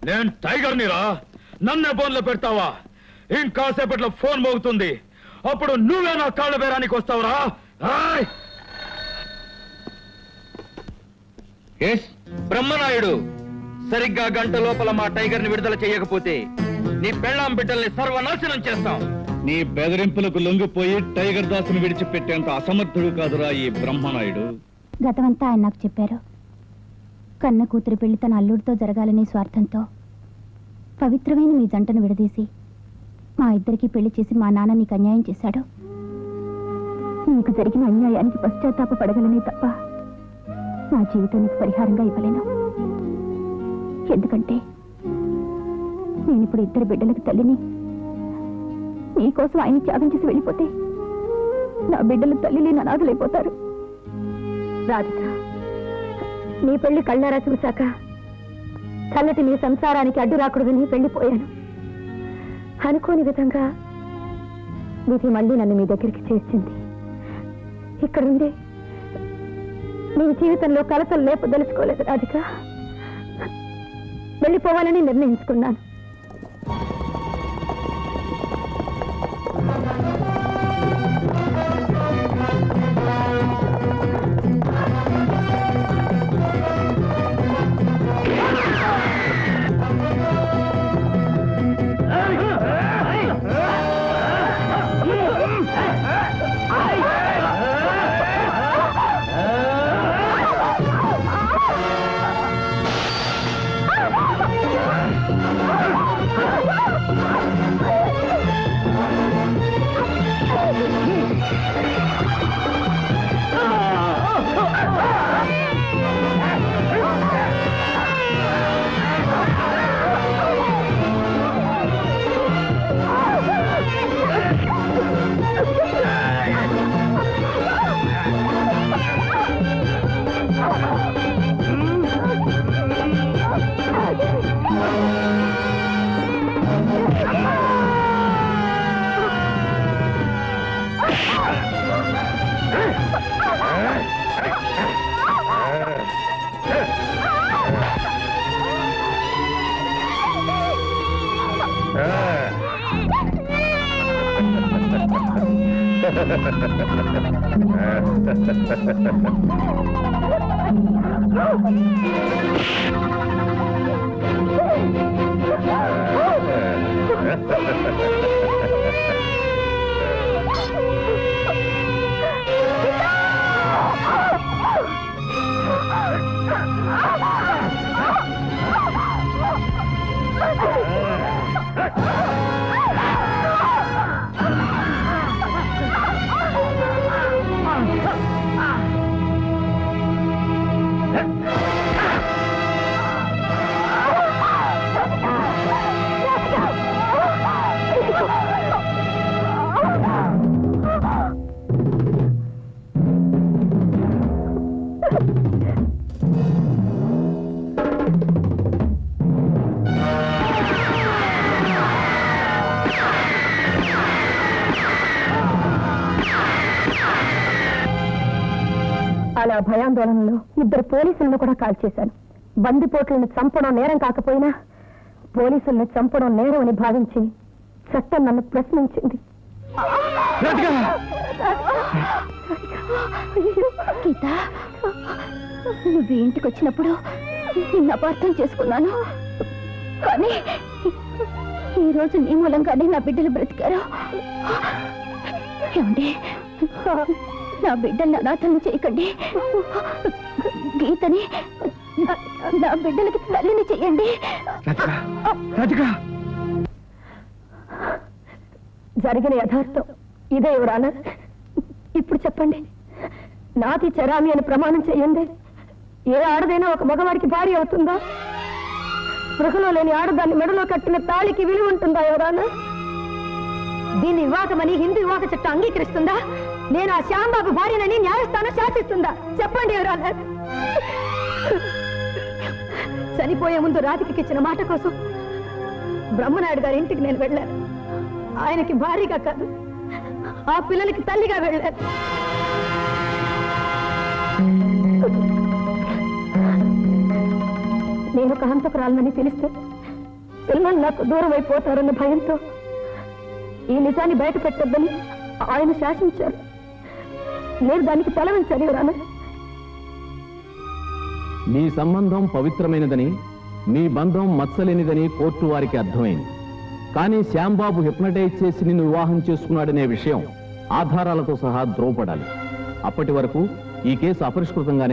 నేను టైగర్ నీరా, నన్నే ఫోన్లో పెడతావా? ఇంకాసేపట్లో ఫోన్ మోగుతుంది, అప్పుడు నువ్వే నా కాళ్ళ బేరానికి వస్తావురా. బ్రహ్మనాయుడు, సరిగ్గా గంట లోపల మా టైగర్ ని విడుదల చేయకపోతే నీ పెళ్ళాం బిడ్డల్ని సర్వనాశనం చేస్తాం. నీ బెదిరింపులకు లొంగిపోయి టైగర్ దాసును విడిచిపెట్టేంత అసమర్థుడు కాదురా ఈ బ్రహ్మనాయుడు. గతమంతా ఆయన నాకు చెప్పారు. కన్న కూతురు పెళ్లి తన అల్లుడితో జరగాలనే స్వార్థంతో పవిత్రమైన మీ జంటను విడదీసి మా ఇద్దరికి పెళ్లి చేసి మా నాన్న నీకు అన్యాయం చేశాడు. నీకు జరిగిన అన్యాయానికి పశ్చాత్తాపపడగలనే తప్ప నా జీవితానికి పరిహారంగా ఇవ్వలేను. ఎందుకంటే నేనిప్పుడు ఇద్దరు బిడ్డలకు తల్లిని. నీకోసం ఆయన త్యాగం చేసి వెళ్ళిపోతే నా బిడ్డల తల్లిని అనాథలైపోతారు. రాధిక, నీ పెళ్లి కళ్ళారా చూశాక చల్లటి నీ సంసారానికి అడ్డు రాకూడదని వెళ్ళిపోయాను. అనుకోని విధంగా విధి మళ్ళీ నన్ను మీ దగ్గరికి చేర్చింది. ఇక్కడుండే నీ జీవితంలో కలతలు లేపదలుచుకోలేదు రాధిక. వెళ్ళిపోవాలని నిర్ణయించుకున్నాను. అలా భయాందోళనలో 2 పోలీసులను కూడా కాల్ చేశాను. బందిపోట్లను చంపడం నేరం కాకపోయినా పోలీసుల్ని చంపడం నేరం అని భావించి చట్టం నన్ను ప్రశ్నించింది. గీత, నువ్వు ఇంటికి వచ్చినప్పుడు నిన్ను అపార్థం చేసుకున్నాను. కానీ ఈరోజు నీ మూలంగానే నా బిడ్డలు బ్రతికారు. ఏమండి, నా బిడ్డల్ని అనాథలు చేయకండి. గీతని నా బిడ్డలకి తల్లిని చెయ్యండి. జరిగిన యథార్థం ఇదే ఎవరానా? ఇప్పుడు చెప్పండి, నాది చరామి అని ప్రమాణం చెయ్యండి. ఏ ఆడదైనా ఒక మగవాడికి భార్య అవుతుందా? స్పృహలో లేని ఆడదాన్ని మెడలో కట్టిన తాళికి విలువ ఉంటుందా ఎవరానా? దీన్ని వివాహమని హిందూ వివాహ చట్టం అంగీకరిస్తుందా? నేను ఆ శ్యాంబాబు భార్యనని న్యాయస్థానం శాసిస్తుందా? చెప్పండి ఎవరానా? చనిపోయే ముందు రాధికకి ఇచ్చిన మాట కోసం బ్రహ్మనాయుడు గారి ఇంటికి నేను వెళ్ళాను. ఆయనకి భార్యగా కాదు, ఆ పిల్లలకి తల్లిగా వెళ్ళాను. నేను ఒక హంతకురాలనని తెలిస్తే పిల్లలు నాకు దూరం అయిపోతారన్న భయంతో ఈ నిజాన్ని బయట పెట్టొద్దని ఆయన శాసించారు. నేను దానికి తల వంచాలి ఎవరానా? మీ సంబంధం పవిత్రమైనదని, మీ బంధం మచ్చలేనిదని కోర్టు వారికి అర్థమైంది. కానీ శ్యాంబాబు హిప్నటైజ్ చేసి నిన్ను వివాహం చేసుకున్నాడనే విషయం ఆధారాలతో సహా ధ్రువపడాలి. అప్పటి వరకు ఈ కేసు అపరిష్కృతంగానే